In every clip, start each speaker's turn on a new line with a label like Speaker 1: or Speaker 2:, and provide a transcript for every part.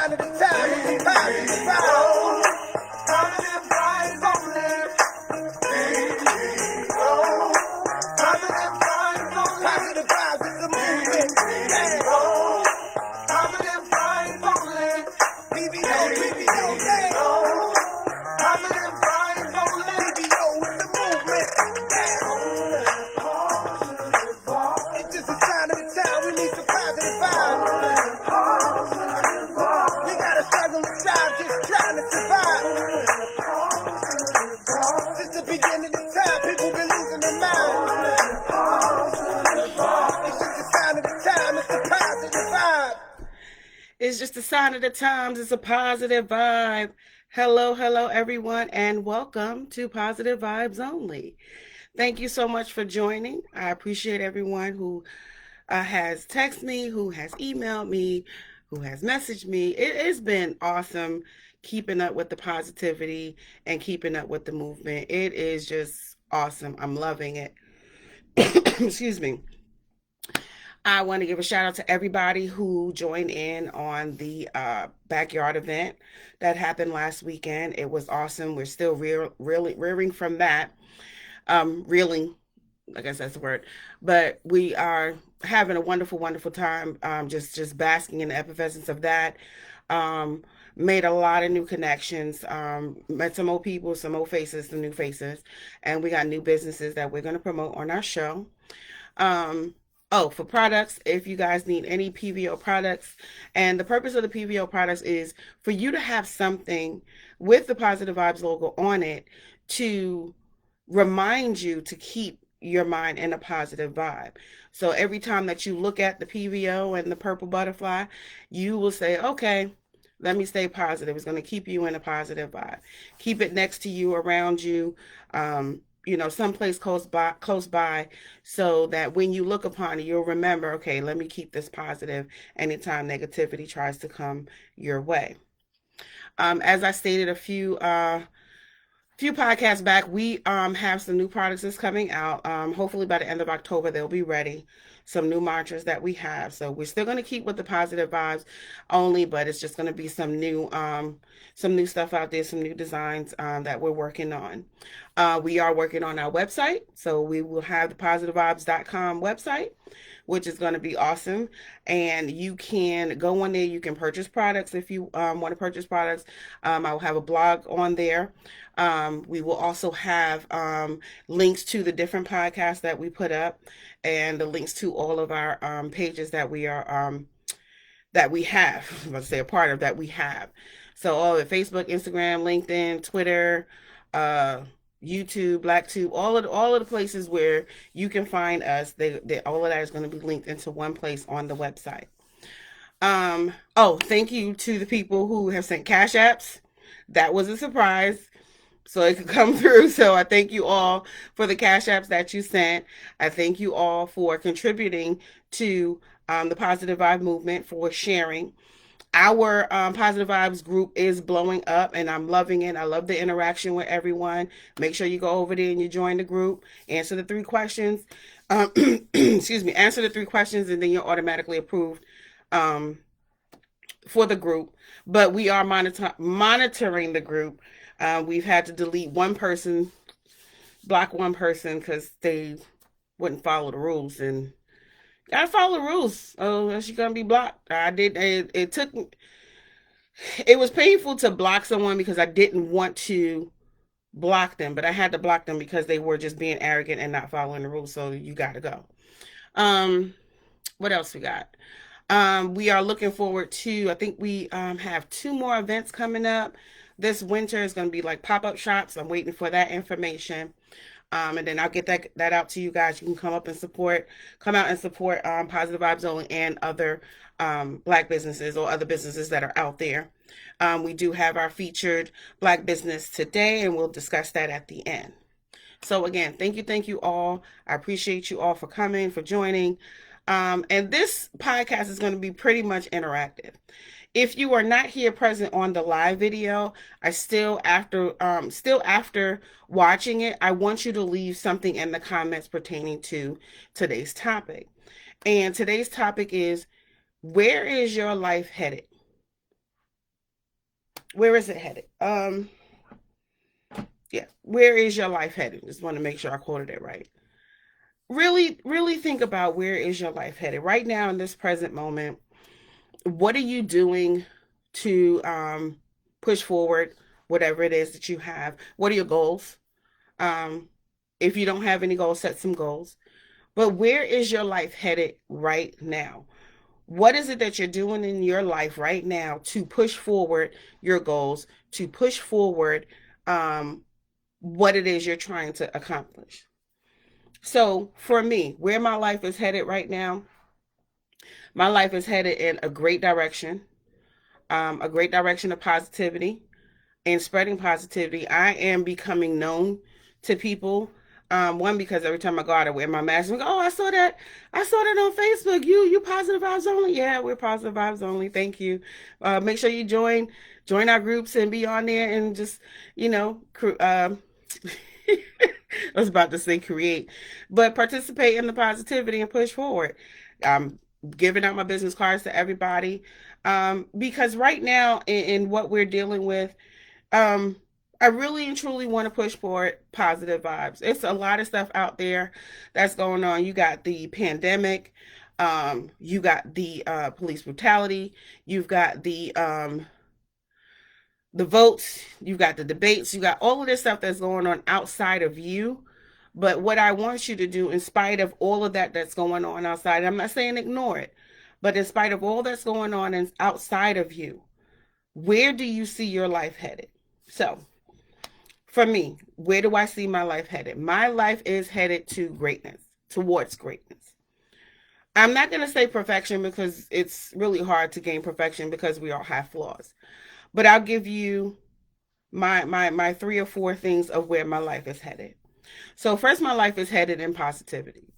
Speaker 1: sign of the time. It's a positive vibe. Positive vibes only. Positive vibes only. Positive vibes is the movement. Yeah. Positive vibes only. PVO, PVO, yeah. Positive vibes only. PVO with the movement. Yeah. It's just a sign of the time. We need some positive vibes. We gotta struggle and strive, just trying to survive. Since the beginning of time, people been losing their minds. It's just a sign of the time, it's a positive vibe. It's just a sign of the times, it's a positive vibe. Hello, hello, everyone, and welcome to Positive Vibes Only. Thank you so much for joining. I appreciate everyone who has texted me, who has emailed me, who has messaged me. It has been awesome keeping up with the positivity and keeping up with the movement. It is just awesome. I'm loving it. Excuse me. I want to give a shout out to everybody who joined in on the backyard event that happened last weekend. It was awesome. We're still really rearing from that. Reeling, I guess that's the word. But we are having a wonderful, wonderful time. Just basking in the effervescence of that. Made a lot of new connections. Met some old people, some old faces, some new faces, and we got new businesses that we're going to promote on our show. Oh, for products, if you guys need any PVO products, and the purpose of the PVO products is for you to have something with the Positive Vibes logo on it to remind you to keep your mind in a positive vibe. So every time that you look at the PVO and the purple butterfly, you will say, okay, let me stay positive. It's going to keep you in a positive vibe. Keep it next to you, around you, someplace close by, so that when you look upon it, you'll remember, okay, let me keep this positive anytime negativity tries to come your way. As I stated a few podcasts back, we have some new products that's coming out. Hopefully by the end of October they'll be ready. Some new mantras that we have. So we're still going to keep with the positive vibes only, but it's just going to be some new stuff out there, some new designs that we're working on. We are working on our website, so we will have the positivevibes.com website, which is going to be awesome. And you can go on there. You can purchase products if you want to purchase products. I will have a blog on there. We will also have links to the different podcasts that we put up, and the links to all of our pages that we are that we have. Let's say a part of that we have. So all of it: Facebook, Instagram, LinkedIn, Twitter, YouTube, BlackTube, all of the places where you can find us. All of that is going to be linked into one place on the website. Thank you to the people who have sent cash apps. That was a surprise, so it could come through. So I thank you all for the cash apps that you sent. I thank you all for contributing to the Positive Vibe movement, for sharing. Our Positive Vibes group is blowing up, and I'm loving it. I love the interaction with everyone. Make sure you go over there and you join the group. Answer the 3 questions. Excuse me. Answer the 3 questions, and then you're automatically approved for the group. But we are monitoring the group. We've had to delete one person, block one person because they wouldn't follow the rules, and gotta follow the rules. Oh, else you're gonna be blocked. I did. It was painful to block someone because I didn't want to block them, but I had to block them because they were just being arrogant and not following the rules. So you gotta go. What else we got? We are looking forward to, I think we have 2 more events coming up this winter. Is going to be like pop-up shops. I'm waiting for that information. And then I'll get that out to you guys. You can come out and support Positive Vibes Only and other Black businesses or other businesses that are out there. We do have our featured Black business today, and we'll discuss that at the end. So again, thank you all. I appreciate you all for coming, for joining. And this podcast is going to be pretty much interactive. If you are not here present on the live video, I still after watching it, I want you to leave something in the comments pertaining to today's topic. And today's topic is, where is your life headed? Where is it headed? Yeah, where is your life headed? Just want to make sure I quoted it right. Really, really think about where is your life headed right now in this present moment. What are you doing to push forward whatever it is that you have? What are your goals? Um, if you don't have any goals, set some goals. But where is your life headed right now? What is it that you're doing in your life right now to push forward your goals, to push forward um, what it is you're trying to accomplish? So, for me, where my life is headed right now, my life is headed in a great direction of positivity and spreading positivity. I am becoming known to people. One, because every time I go out, I wear my mask. And go, oh, I saw that on Facebook. You positive vibes only. Yeah, we're positive vibes only. Thank you. Make sure you join our groups and be on there and just you know. I was about to say create, but participate in the positivity and push forward. I'm giving out my business cards to everybody because right now in what we're dealing with, um, I really and truly want to push forward positive vibes. It's a lot of stuff out there that's going on. You got the pandemic, you got the police brutality, you've got the votes, you've got the debates, you got all of this stuff that's going on outside of you. But what I want you to do, in spite of all of that that's going on outside, I'm not saying ignore it, but in spite of all that's going on outside of you, where do you see your life headed? So, for me, where do I see my life headed? My life is headed to greatness, towards greatness. I'm not going to say perfection because it's really hard to gain perfection because we all have flaws. But I'll give you my three or four things of where my life is headed. So first, my life is headed in positivity.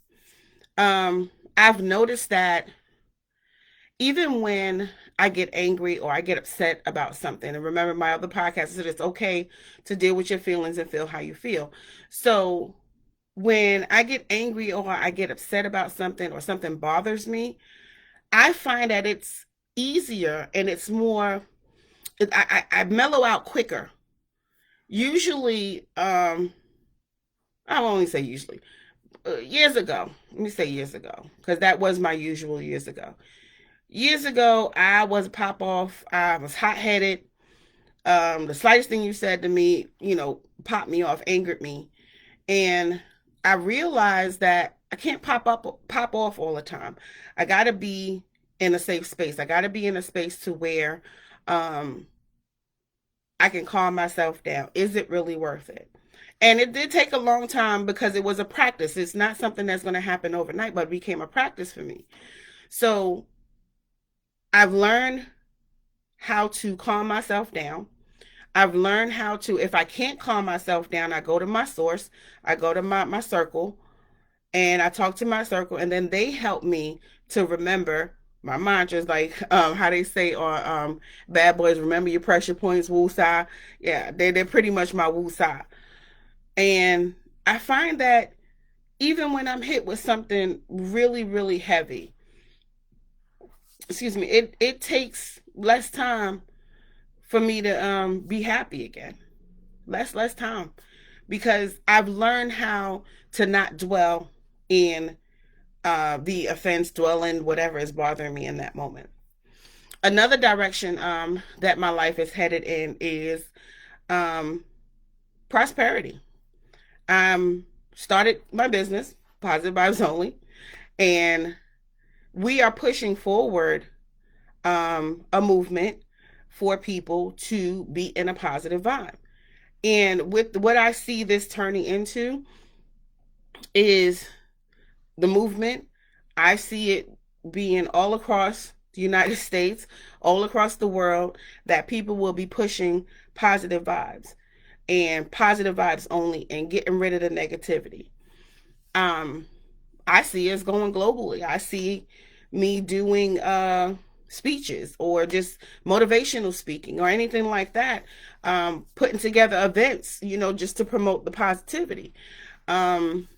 Speaker 1: I've noticed that even when I get angry or I get upset about something, and remember my other podcast, I said it's okay to deal with your feelings and feel how you feel. So when I get angry or I get upset about something or something bothers me, I find that it's easier and it's more, I mellow out quicker. Usually, I won't only say usually, years ago, let me say years ago, because that was my usual years ago. Years ago, I was a pop off. I was hot headed. The slightest thing you said to me, popped me off, angered me, and I realized that I can't pop off all the time. I got to be in a safe space. I got to be in a space to where um, I can calm myself down. Is it really worth it? And it did take a long time because it was a practice. It's not something that's going to happen overnight, but it became a practice for me. So I've learned how to calm myself down. I've learned how to, if I can't calm myself down, I go to my source, I go to my circle, and I talk to my circle, and then they help me to remember my mantras, like how they say on Bad Boys, remember your pressure points, woo-sa. Yeah, they're pretty much my woo-sa. And I find that even when I'm hit with something really, really heavy, excuse me, it takes less time for me to be happy again. Less time. Because I've learned how to not dwell in the offense, dwell in whatever is bothering me in that moment. Another direction that my life is headed in is um, prosperity. Started my business, Positive Vibes Only, and we are pushing forward a movement for people to be in a positive vibe. And with what I see this turning into is the movement. I see it being all across the United States, all across the world, that people will be pushing positive vibes and positive vibes only and getting rid of the negativity. Um, I see it's going globally. I see me doing speeches or just motivational speaking or anything like that, putting together events, just to promote the positivity. Um,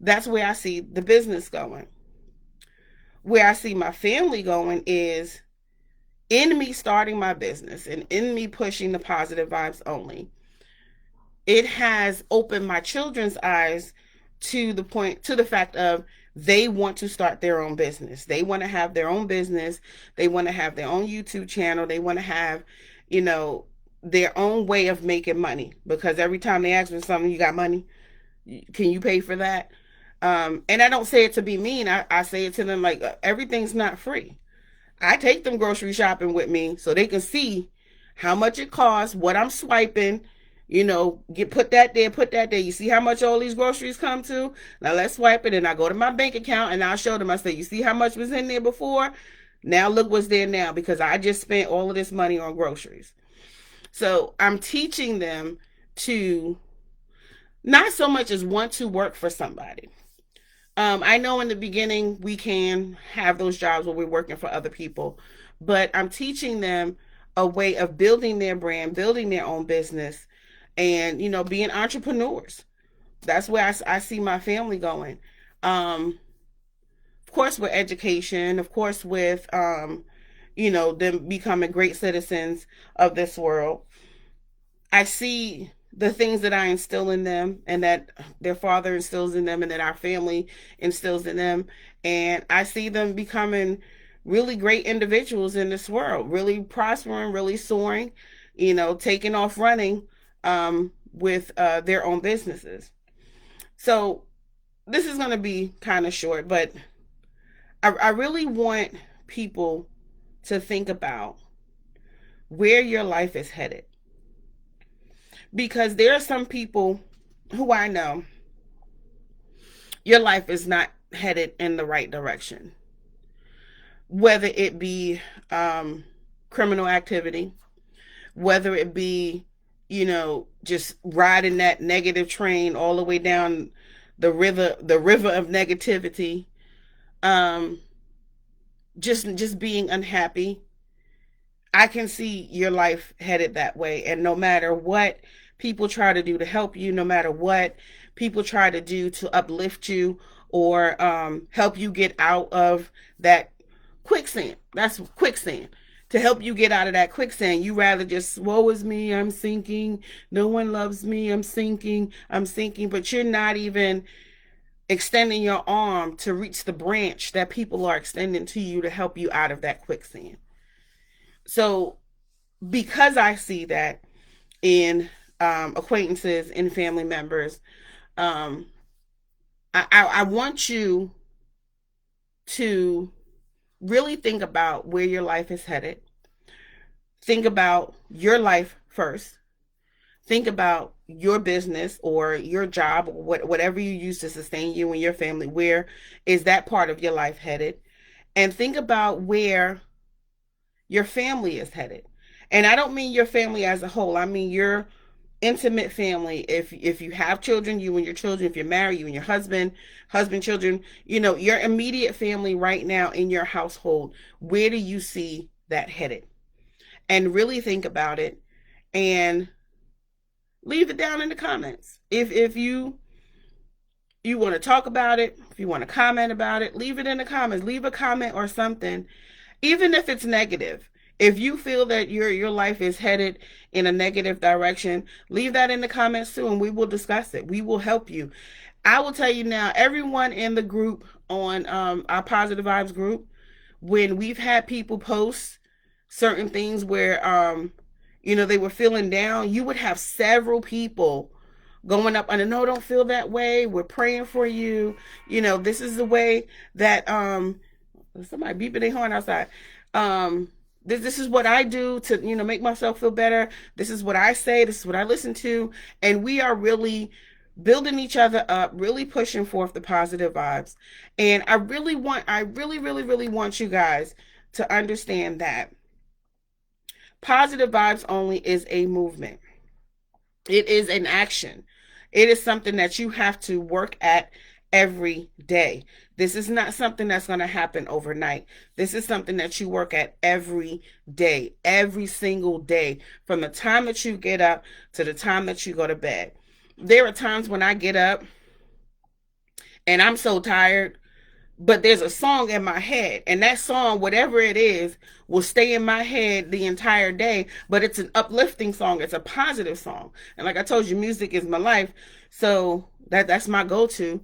Speaker 1: that's where I see the business going. Where I see my family going is In me starting my business and in me pushing the positive vibes only, it has opened my children's eyes to the fact of they want to start their own business. They want to have their own business. They want to have their own YouTube channel. They want to have, you know, their own way of making money, because every time they ask for something, you got money? Can you pay for that? And I don't say it to be mean. I say it to them like, everything's not free. I take them grocery shopping with me so they can see how much it costs, what I'm swiping. Put that there, put that there. You see how much all these groceries come to? Now let's swipe it, and I go to my bank account and I'll show them. I say, you see how much was in there before? Now look what's there now, because I just spent all of this money on groceries. So I'm teaching them to not so much as want to work for somebody. I know in the beginning we can have those jobs where we're working for other people, but I'm teaching them a way of building their brand, building their own business, and being entrepreneurs. That's where I see my family going. Of course, with education, of course, with them becoming great citizens of this world. I see the things that I instill in them, and that their father instills in them, and that our family instills in them. And I see them becoming really great individuals in this world, really prospering, really soaring, taking off running with their own businesses. So this is going to be kind of short, but I really want people to think about where your life is headed. Because there are some people who I know, your life is not headed in the right direction. Whether it be criminal activity, whether it be, just riding that negative train all the way down the river of negativity, um, just being unhappy. I can see your life headed that way. And no matter what people try to do to help you, no matter what people try to do to uplift you, or help you get out of that quicksand. That's quicksand. To help you get out of that quicksand, you rather just, woe is me, I'm sinking. No one loves me, I'm sinking, I'm sinking. But you're not even extending your arm to reach the branch that people are extending to you to help you out of that quicksand. So because I see that in acquaintances and family members, um, I want you to really think about where your life is headed. Think about your life first. Think about your business or your job, or whatever you use to sustain you and your family. Where is that part of your life headed? And think about where your family is headed. And I don't mean your family as a whole. I mean your intimate family. If you have children, you and your children. If you're married, you and your husband, children. Your immediate family right now in your household. Where do you see that headed? And really think about it, and leave it down in the comments. If you want to talk about it, if you want to comment about it, leave it in the comments. Leave a comment or something, even if it's negative. If you feel that your life is headed in a negative direction, leave that in the comments too, and we will discuss it. We will help you. I will tell you now, everyone in the group, on our Positive Vibes group, when we've had people post certain things where they were feeling down, you would have several people going up and, no, don't feel that way, we're praying for you. This is the way that somebody beeping their horn outside. This is what I do to make myself feel better. This is what I say, this is what I listen to. And we are really building each other up, really pushing forth the positive vibes. And I really, really, really want you guys to understand that positive vibes only is a movement. It is an action. It is something that you have to work at every day. This is not something that's going to happen overnight. This is something that you work at every day, every single day, from the time that you get up to the time that you go to bed. There are times when I get up and I'm so tired, but there's a song in my head, and that song, whatever it is, will stay in my head the entire day. But it's an uplifting song, it's a positive song. And like I told you, music is my life, so that's my go-to.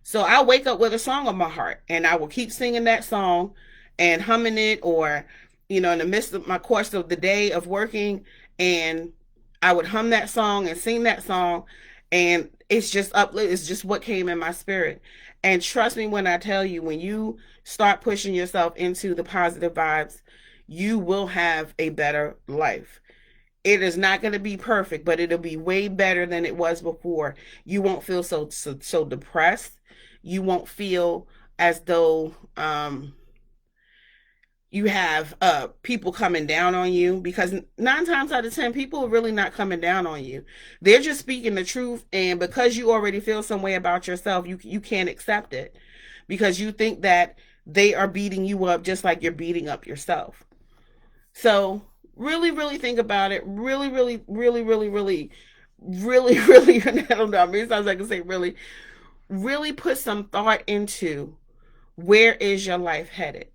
Speaker 1: So I wake up with a song on my heart, and I will keep singing that song and humming it, or in the midst of my course of the day of working, and I would hum that song and sing that song, and it's just uplift. It's just what came in my spirit. And trust me when I tell you, when you start pushing yourself into the positive vibes, you will have a better life. It is not going to be perfect, but it'll be way better than it was before. You won't feel so depressed. You won't feel as though you have people coming down on you, because 9 times out of 10 people are really not coming down on you. They're just speaking the truth, and because you already feel some way about yourself, you can't accept it, because you think that they are beating you up just like you're beating up yourself. So really, really think about it. Really, really, really, really, really, really, really, I don't know, I mean, it sounds like I say really, really put some thought into where is your life headed.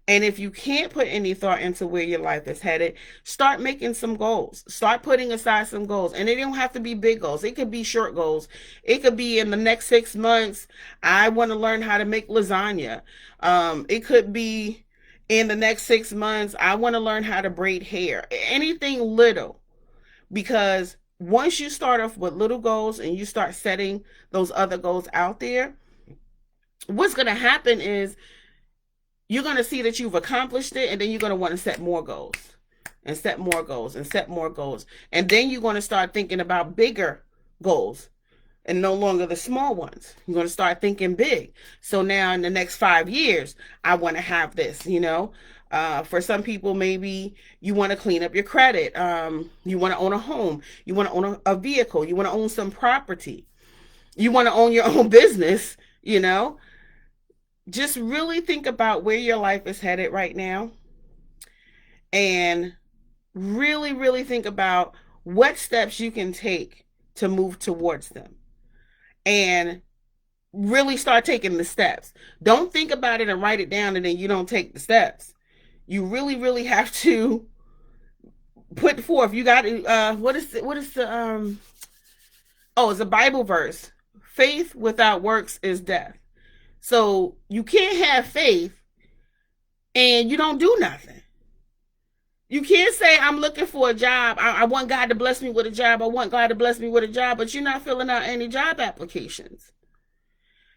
Speaker 1: And if you can't put any thought into where your life is headed, start making some goals. Start putting aside some goals. And they don't have to be big goals. It could be short goals. It could be in the next 6 months, I want to learn how to make lasagna. It could be in the next 6 months, I want to learn how to braid hair. Anything little. Because once you start off with little goals and you start setting those other goals out there, what's going to happen is you're going to see that you've accomplished it, and then you're going to want to set more goals and set more goals and set more goals. And then you're going to start thinking about bigger goals and no longer the small ones. You're going to start thinking big. So now in the next 5 years, I want to have this. For some people, maybe you want to clean up your credit. You want to own a home. You want to own a vehicle. You want to own some property. You want to own your own business. Just really think about where your life is headed right now, and really, really think about what steps you can take to move towards them, and really start taking the steps. Don't think about it and write it down and then you don't take the steps. You really, really have to put forth. You got to, oh, it's a Bible verse. Faith without works is death. So you can't have faith and you don't do nothing. You can't say, I'm looking for a job. I want God to bless me with a job. I want God to bless me with a job, but you're not filling out any job applications.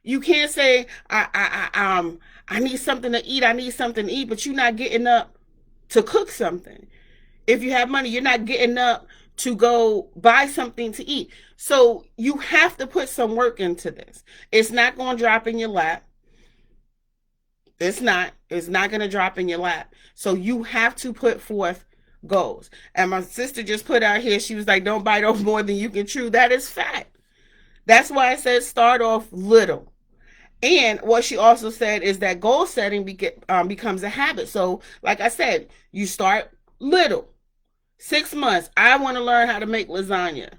Speaker 1: You can't say, I need something to eat. I need something to eat, but you're not getting up to cook something. If you have money, you're not getting up to go buy something to eat. So you have to put some work into this. It's not going to drop in your lap. It's not going to drop in your lap. So you have to put forth goals. And my sister just put out here, she was like, don't bite off more than you can chew. That is fact. That's why I said start off little. And what she also said is that goal setting becomes a habit. So like I said, you start little. 6 months, I want to learn how to make lasagna.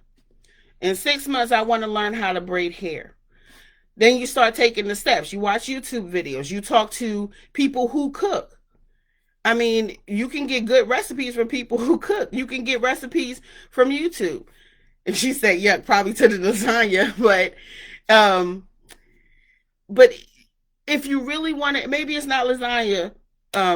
Speaker 1: In 6 months, I want to learn how to braid hair. Then you start taking the steps. You watch YouTube videos. You talk to people who cook. I mean, you can get good recipes from people who cook. You can get recipes from YouTube. And she said, yeah, probably to the lasagna. But if you really want it, maybe it's not lasagna,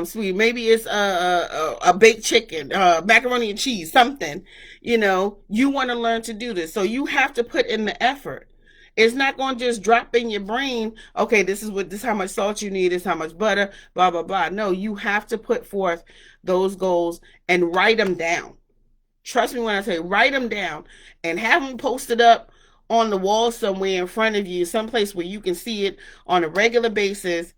Speaker 1: sweet. Maybe it's a baked chicken, macaroni and cheese, something. You want to learn to do this. So you have to put in the effort. It's not going to just drop in your brain, okay, this is how much salt you need, this is how much butter, blah, blah, blah. No, you have to put forth those goals and write them down. Trust me when I say write them down and have them posted up on the wall somewhere in front of you, someplace where you can see it on a regular basis.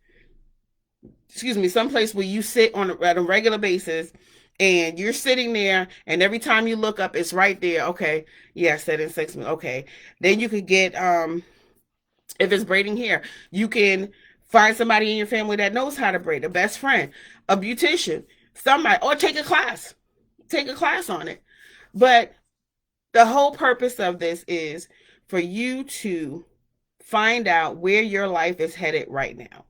Speaker 1: Excuse me, someplace where you sit at a regular basis, and you're sitting there, and every time you look up, it's right there. Okay, yeah, I said in 6 months. Okay, then you could get if it's braiding hair, you can find somebody in your family that knows how to braid, a best friend, a beautician, somebody, or take a class on it. But the whole purpose of this is for you to find out where your life is headed right now.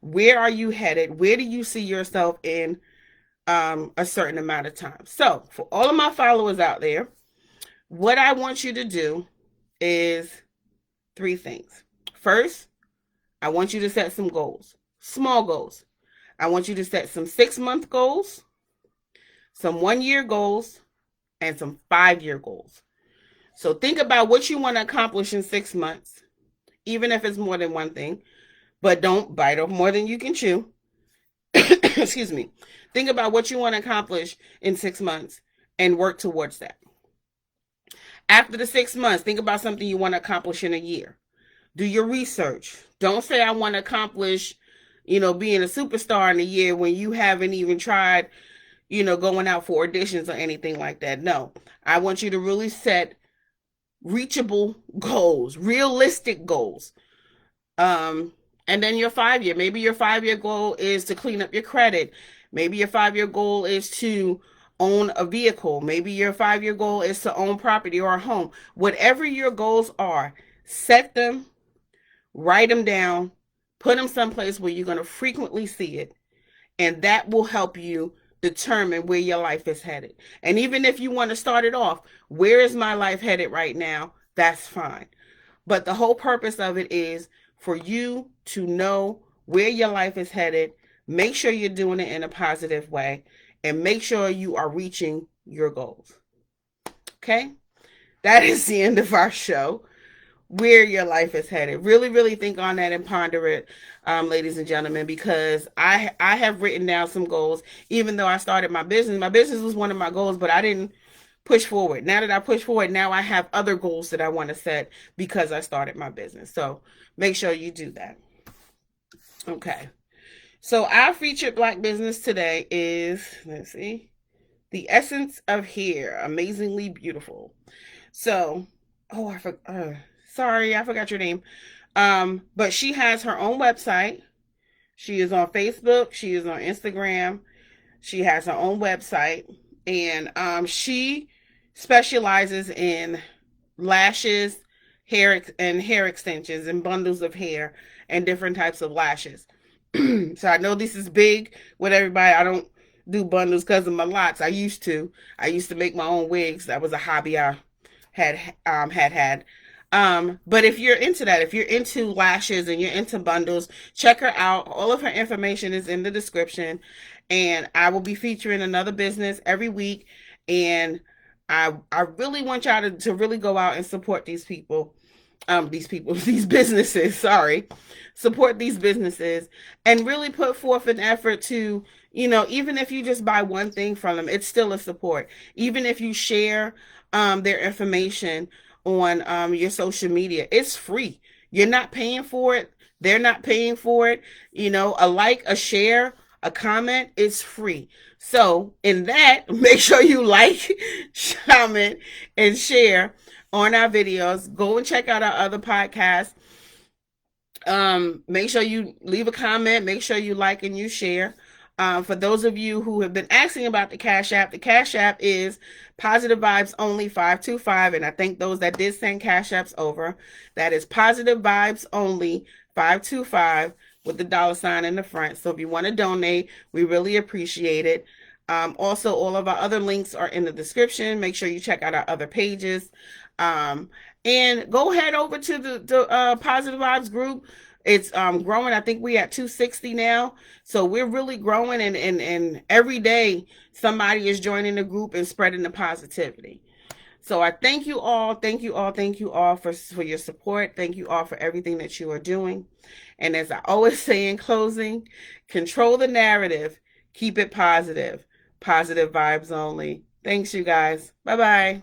Speaker 1: Where are you headed? Where do you see yourself in a certain amount of time? So, for all of my followers out there, what I want you to do is three things. First, I want you to set some goals, small goals. I want you to set some 6-month goals, some 1-year goals, and some 5-year goals. So think about what you want to accomplish in 6 months, even if it's more than one thing, but don't bite off more than you can chew. Excuse me. Think about what you want to accomplish in 6 months and work towards that. After the 6 months, think about something you want to accomplish in a year. Do your research. Don't say I want to accomplish, being a superstar in a year when you haven't even tried, going out for auditions or anything like that. No, I want you to really set reachable goals, realistic goals. And then your 5-year, maybe your 5-year goal is to clean up your credit. Maybe your 5-year goal is to own a vehicle. Maybe your 5-year goal is to own property or a home. Whatever your goals are, set them, write them down, put them someplace where you're going to frequently see it. And that will help you determine where your life is headed. And even if you want to start it off, where is my life headed right now? That's fine. But the whole purpose of it is for you to know where your life is headed. Make sure you're doing it in a positive way and make sure you are reaching your goals. Okay? That is the end of our show. Where your life is headed. Really, really think on that and ponder it, ladies and gentlemen, because I have written down some goals. Even though I started my business was one of my goals, but I didn't push forward. Now that I push forward, now I have other goals that I want to set because I started my business. So make sure you do that. Okay. So our featured Black business today is, let's see, The Essence of Hair, Amazingly Beautiful. So, sorry, I forgot your name. But she has her own website. She is on Facebook. She is on Instagram. She has her own website. And she specializes in lashes, hair extensions and bundles of hair and different types of lashes. So I know this is big with everybody. I don't do bundles because of my lots. I used to make my own wigs. That was a hobby I had. But if you're into that, if you're into lashes and you're into bundles, check her out. All of her information is in the description. And I will be featuring another business every week. And I really want y'all to really go out and support these businesses, sorry. Support these businesses and really put forth an effort to, even if you just buy one thing from them, it's still a support. Even if you share their information on your social media, it's free. You're not paying for it. They're not paying for it. A like, a share, a comment is free. So in that, make sure you like, comment, and share on our videos. Go and check out our other podcasts. Make sure you leave a comment. Make sure you like and you share. For those of you who have been asking about the Cash App is Positive Vibes Only 525. And I thank those that did send Cash Apps over. That is Positive Vibes Only 525 with the $ in the front. So if you want to donate, we really appreciate it. Also, all of our other links are in the description. Make sure you check out our other pages. And go head over to the Positive Vibes group. It's growing. I think we're at 260 now. So we're really growing, and every day somebody is joining the group and spreading the positivity. So I thank you all for your support. Thank you all for everything that you are doing. And as I always say in closing, control the narrative. Keep it positive. Positive vibes only. Thanks, you guys. Bye-bye.